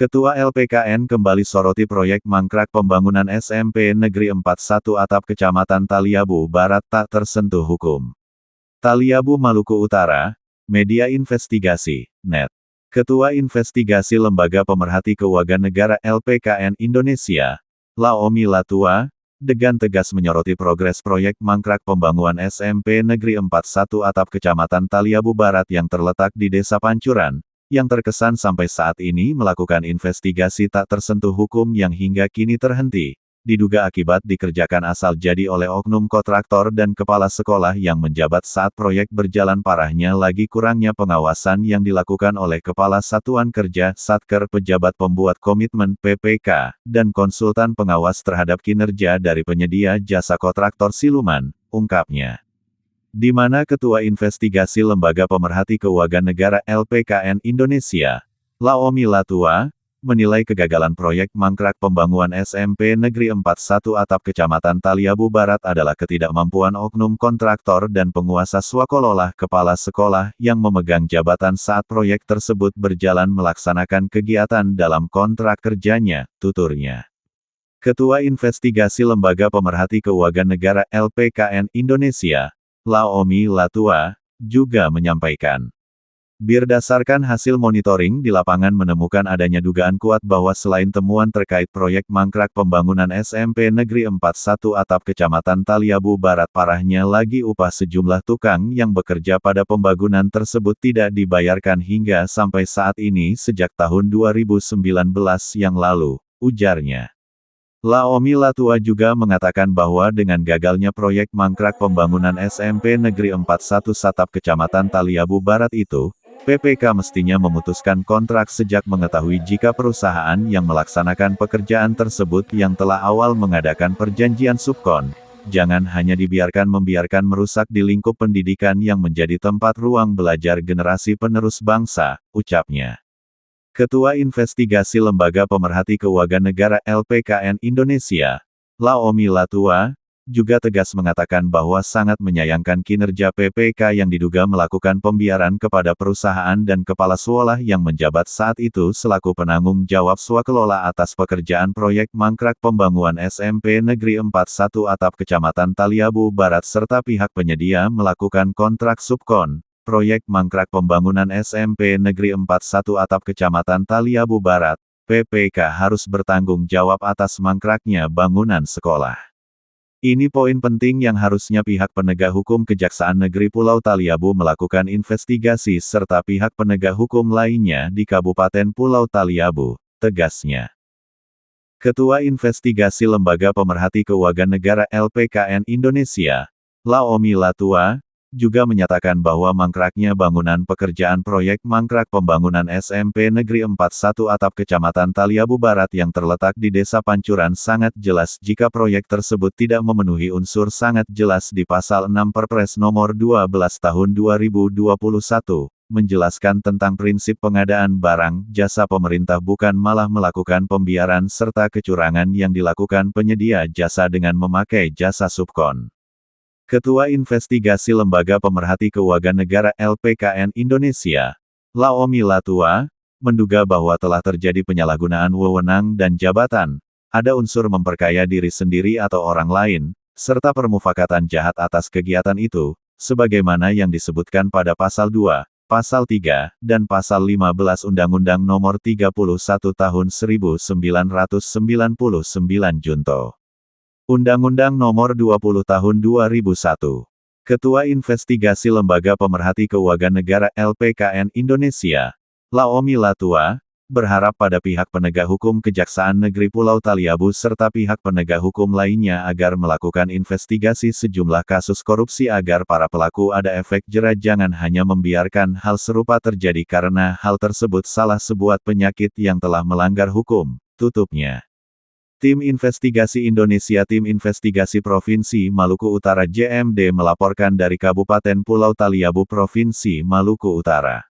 Ketua LPKN kembali soroti proyek mangkrak pembangunan SMP Negeri 41 Atap Kecamatan Taliabu Barat tak tersentuh hukum. Taliabu Maluku Utara, Media Investigasi, Net. Ketua Investigasi Lembaga Pemerhati Keuangan Negara LPKN Indonesia, Laomi Latua, dengan tegas menyoroti progres proyek mangkrak pembangunan SMP Negeri 41 Atap Kecamatan Taliabu Barat yang terletak di Desa Pancuran, yang terkesan sampai saat ini melakukan investigasi tak tersentuh hukum yang hingga kini terhenti, diduga akibat dikerjakan asal jadi oleh oknum kontraktor dan kepala sekolah yang menjabat saat proyek berjalan. Parahnya lagi kurangnya pengawasan yang dilakukan oleh Kepala Satuan Kerja Satker pejabat pembuat komitmen PPK, dan konsultan pengawas terhadap kinerja dari penyedia jasa kontraktor siluman, ungkapnya. Di mana Ketua Investigasi Lembaga Pemerhati Keuangan Negara LPKN Indonesia, Laomi Latua, menilai kegagalan proyek mangkrak pembangunan SMP Negeri 41 Atap Kecamatan Taliabu Barat adalah ketidakmampuan oknum kontraktor dan penguasa swakolola kepala sekolah yang memegang jabatan saat proyek tersebut berjalan melaksanakan kegiatan dalam kontrak kerjanya, tuturnya. Ketua Investigasi Lembaga Pemerhati Keuangan Negara LPKN Indonesia, Laomi Latua, juga menyampaikan. Berdasarkan hasil monitoring di lapangan menemukan adanya dugaan kuat bahwa selain temuan terkait proyek mangkrak pembangunan SMP Negeri 41 Atap Kecamatan Taliabu Barat, parahnya lagi upah sejumlah tukang yang bekerja pada pembangunan tersebut tidak dibayarkan hingga sampai saat ini sejak tahun 2019 yang lalu, ujarnya. Laomi Latua juga mengatakan bahwa dengan gagalnya proyek mangkrak pembangunan SMP Negeri 41 Atap Kecamatan Taliabu Barat itu, PPK mestinya memutuskan kontrak sejak mengetahui jika perusahaan yang melaksanakan pekerjaan tersebut yang telah awal mengadakan perjanjian subkon, jangan hanya dibiarkan merusak di lingkup pendidikan yang menjadi tempat ruang belajar generasi penerus bangsa, ucapnya. Ketua Investigasi Lembaga Pemerhati Keuangan Negara LPKN Indonesia, Laomi Latua, juga tegas mengatakan bahwa sangat menyayangkan kinerja PPK yang diduga melakukan pembiaran kepada perusahaan dan kepala sekolah yang menjabat saat itu selaku penanggung jawab swakelola atas pekerjaan proyek mangkrak pembangunan SMP Negeri 41 Atap Kecamatan Taliabu Barat serta pihak penyedia melakukan kontrak subkon. Proyek mangkrak pembangunan SMP Negeri 41 Atap Kecamatan Taliabu Barat, PPK harus bertanggung jawab atas mangkraknya bangunan sekolah. Ini poin penting yang harusnya pihak penegak hukum Kejaksaan Negeri Pulau Taliabu melakukan investigasi serta pihak penegak hukum lainnya di Kabupaten Pulau Taliabu, tegasnya. Ketua Investigasi Lembaga Pemerhati Keuangan Negara LPKN Indonesia, Laomi Latua, juga menyatakan bahwa mangkraknya bangunan pekerjaan proyek mangkrak pembangunan SMP Negeri 41 Atap Kecamatan Taliabu Barat yang terletak di Desa Pancuran sangat jelas jika proyek tersebut tidak memenuhi unsur sangat jelas di Pasal 6 Perpres Nomor 12 Tahun 2021, menjelaskan tentang prinsip pengadaan barang, jasa pemerintah bukan malah melakukan pembiaran serta kecurangan yang dilakukan penyedia jasa dengan memakai jasa subkon. Ketua Investigasi Lembaga Pemerhati Keuangan Negara LPKN Indonesia, Laomi Latua, menduga bahwa telah terjadi penyalahgunaan wewenang dan jabatan, ada unsur memperkaya diri sendiri atau orang lain, serta permufakatan jahat atas kegiatan itu, sebagaimana yang disebutkan pada Pasal 2, Pasal 3, dan Pasal 15 Undang-Undang Nomor 31 Tahun 1999 Junto. Undang-Undang Nomor 20 Tahun 2001. Ketua Investigasi Lembaga Pemerhati Keuangan Negara LPKN Indonesia, Laomi Latua, berharap pada pihak penegak hukum Kejaksaan Negeri Pulau Taliabu serta pihak penegak hukum lainnya agar melakukan investigasi sejumlah kasus korupsi agar para pelaku ada efek jera, jangan hanya membiarkan hal serupa terjadi karena hal tersebut salah sebuah penyakit yang telah melanggar hukum, tutupnya. Tim Investigasi Indonesia Tim Investigasi Provinsi Maluku Utara JMD melaporkan dari Kabupaten Pulau Taliabu Provinsi Maluku Utara.